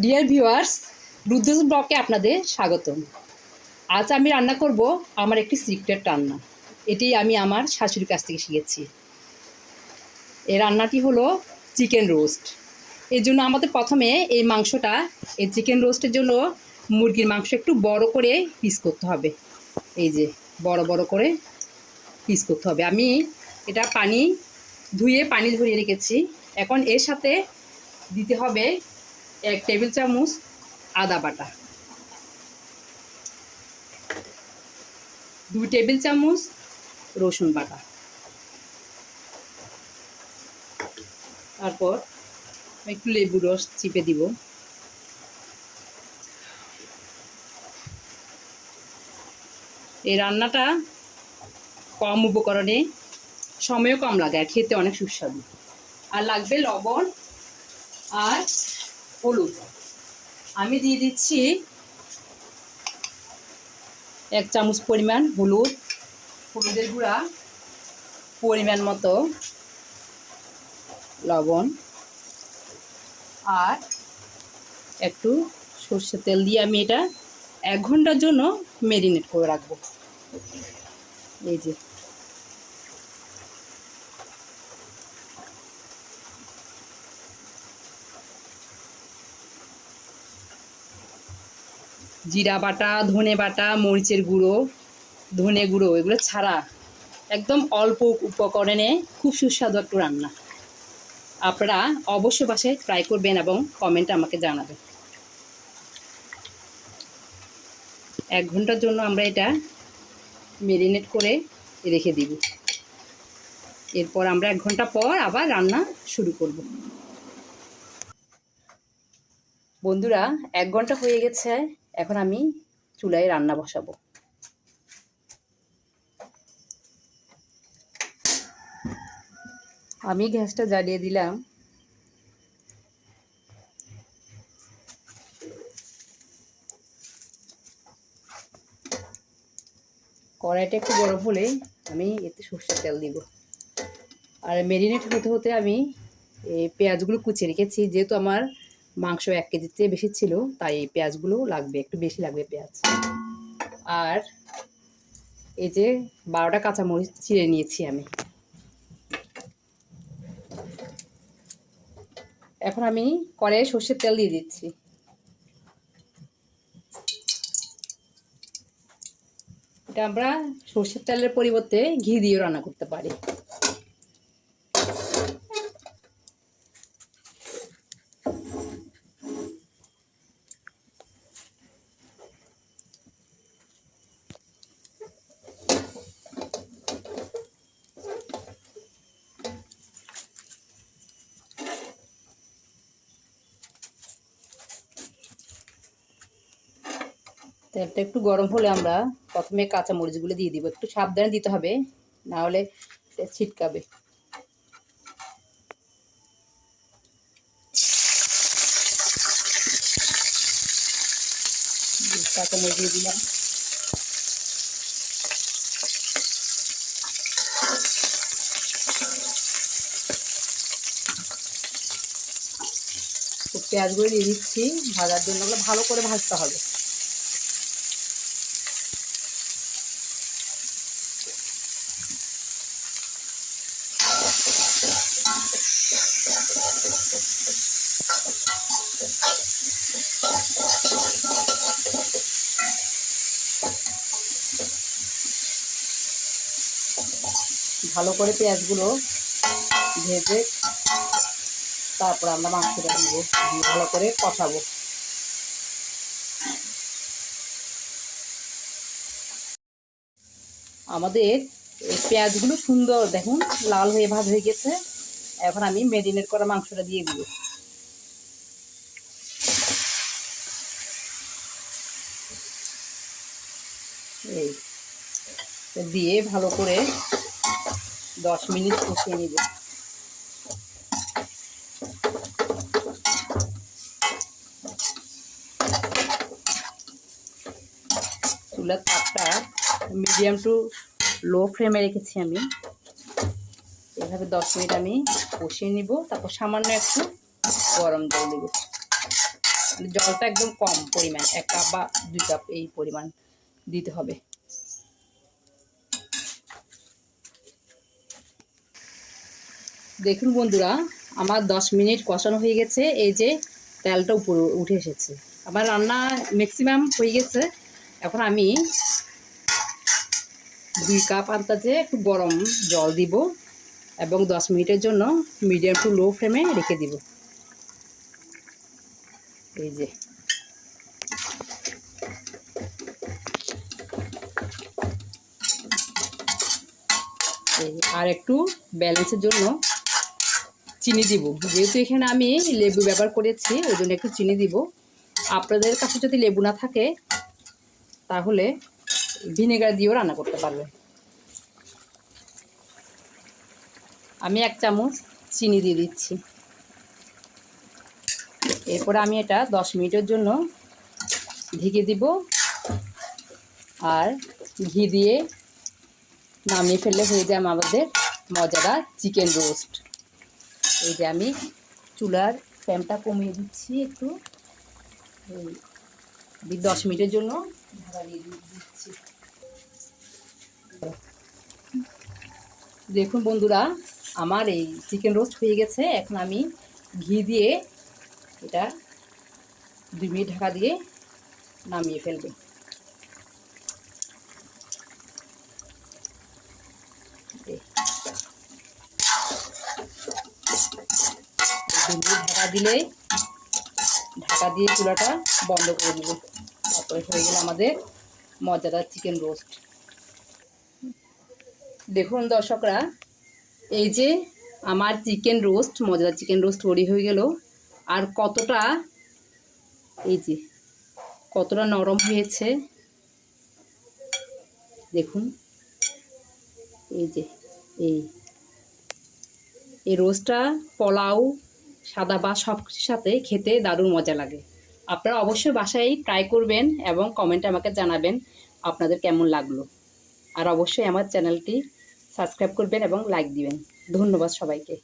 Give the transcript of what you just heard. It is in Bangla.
ডিয়ার ভিউয়ার্স, রুদ্রস ব্লগে আপনাদের স্বাগতম। আজ আমি রান্না করব আমার একটি সিক্রেট রান্না। এটি আমি আমার শাশুড়ির কাছ থেকে শিখেছি। এই রান্নাটি হলো চিকেন রোস্ট। এর জন্য আমাদের প্রথমে এই মাংসটা, এই চিকেন রোস্টের জন্য মুরগির মাংস একটু বড় করে পিস করতে হবে। এই যে বড় বড় করে পিস করতে হবে। আমি এটা ধুয়ে পানি ঝরিয়ে রেখেছি। এখন এর সাথে দিতে হবে 1 টেবিল চামচ আদা বাটা, 2 টেবিল চামচ রসুন বাটা, তারপর একটু লেবু রস চিপে দিব। এই রান্নাটা কম উপকরণে, সময়ও কম লাগে আর খেতে অনেক সুস্বাদু। আর লাগবে লবণ আর হলুদ। আমি দিয়ে দিচ্ছি 1 চামচ পরিমাণ হলুদ, হলুদের গুঁড়া, পরিমাণ মতো লবণ আর একটু সর্ষের তেল দিয়ে আমি এটা 1 ঘন্টার জন্য ম্যারিনেট করে রাখবো। এই যে জিরা বাটা, ধনে বাটা, মরিচের গুঁড়ো, ধনে গুঁড়ো এগুলো ছাড়া একদম অল্প উপকরণে খুব সুস্বাদু একটু রান্না। আপনারা অবশ্যই বাসায় ট্রাই করবেন এবং কমেন্টে আমাকে জানাবেন। 1 ঘন্টার জন্য আমরা এটা ম্যারিনেট করে রেখে দিব। এরপর আমরা 1 ঘন্টা পর আবার রান্না শুরু করব। বন্ধুরা, 1 ঘন্টা হয়ে গেছে। এখন আমি চুলায় রান্না বসাবো। আমি গ্যাসটা জ্বালিয়ে দিলাম। কড়াইটা একটু গরম হলে আমি এতে সরষের তেল দিব। আর ম্যারিনেট হতে হতে আমি এই পেঁয়াজগুলো কুচিয়ে রেখেছি। যেহেতু আমার মাংস 1 কেজির চেয়ে বেশি ছিল, তাই এই পেঁয়াজগুলো লাগবে, একটু বেশি লাগবে পেঁয়াজ। আর এই যে 12টা কাঁচামরিচ চিড়ে নিয়েছি আমি। এখন আমি কড়াইয়ে সরষের তেল দিয়ে দিচ্ছি। এটা আমরা সরষের তেলের পরিবর্তে ঘি দিয়েও রান্না করতে পারি। তেলটা একটু গরম হলে আমরা প্রথমে কাঁচামরিচগুলো দিয়ে দিব। একটু সাবধানে দিতে হবে, না হলে ছিটকাবে। কাঁচামরিচ দিয়ে দিলাম। পেঁয়াজগুলো দিয়ে দিচ্ছি ভাজার জন্য। ভালো করে ভাজতে হবে। ভালো করে পেঁয়াজগুলো ভেজে তারপর আমরা মাংসটা দিব, দিয়ে ভালো করে কষাবো। আমাদের এই পেঁয়াজগুলো সুন্দর দেখুন লাল হয়ে ভাজ হয়ে গেছে। এখন আমি ম্যারিনেট করা মাংসটা দিয়ে দিব। এই দিয়ে ভালো করে 10 মিনিট কষিয়ে নিব। চুলার তাপটা মিডিয়াম টু লো ফ্লেমে রেখেছি আমি। এভাবে 10 মিনিট আমি কষিয়ে নিব। তারপর সামান্য একটু গরম জল দেব। মানে জলটা একদম কম পরিমাণ, 1 কাপ বা 2 কাপ এই পরিমাণ দিতে হবে। দেখুন বন্ধুরা, আমার 10 মিনিট কষানো হয়ে গেছে। এই যে তেলটা উপরে উঠে এসেছে, আমার রান্না ম্যাক্সিমাম হয়ে গেছে। এখন আমি 2 কাপ আন্দাজে একটু গরম জল দিব এবং 10 মিনিটের জন্য মিডিয়াম টু লো ফ্লেমে রেখে দিব। এই যে আর একটু ব্যালেন্সের জন্য চিনি দিব, যেহেতু এখানে আমি লেবু ব্যবহার করেছি ওই জন্য একটু চিনি দিব। আপনাদের কাছে যদি লেবু না থাকে তাহলে ভিনেগার দিয়েও রান্না করতে পারবে। আমি 1 চামচ চিনি দিয়ে দিচ্ছি। এরপরে আমি এটা 10 মিনিটের জন্য ঢেকে দিব আর ঘি দিয়ে নামিয়ে ফেললে হয়ে যায় আমাদের মজাদার চিকেন রোস্ট। এই যে আমি চুলার ফ্লেমটা কমিয়ে দিচ্ছি একটু, এই 10 মিনিটের জন্য ঢাকা দিয়ে দিচ্ছি। দেখুন বন্ধুরা, আমার এই চিকেন রোস্ট হয়ে গেছে। এখন আমি ঘি দিয়ে এটা 2 মিনিট ঢাকা দিয়ে নামিয়ে ফেলবে। ঢাকা দিলেই ঢাকা দিয়ে চুলাটা বন্ধ করে দেবো। তারপরে হয়ে গেল আমাদের মজাদার চিকেন রোস্ট। দেখুন দর্শকরা, এই যে আমার চিকেন রোস্ট, মজাদার চিকেন রোস্ট তৈরি হয়ে গেল। আর কতটা, এই যে কতটা নরম হয়েছে দেখুন। এই যে এই রোস্টটা পোলাও, সাদা ভাত সব কিছুর সাথে খেতে দারুণ মজা লাগে। আপনারা অবশ্যই বাসায় ট্রাই করবেন এবং কমেন্টে আমাকে জানাবেন আপনাদের কেমন লাগলো। আর অবশ্যই আমার চ্যানেলটি সাবস্ক্রাইব করবেন এবং লাইক দিবেন। ধন্যবাদ সবাইকে।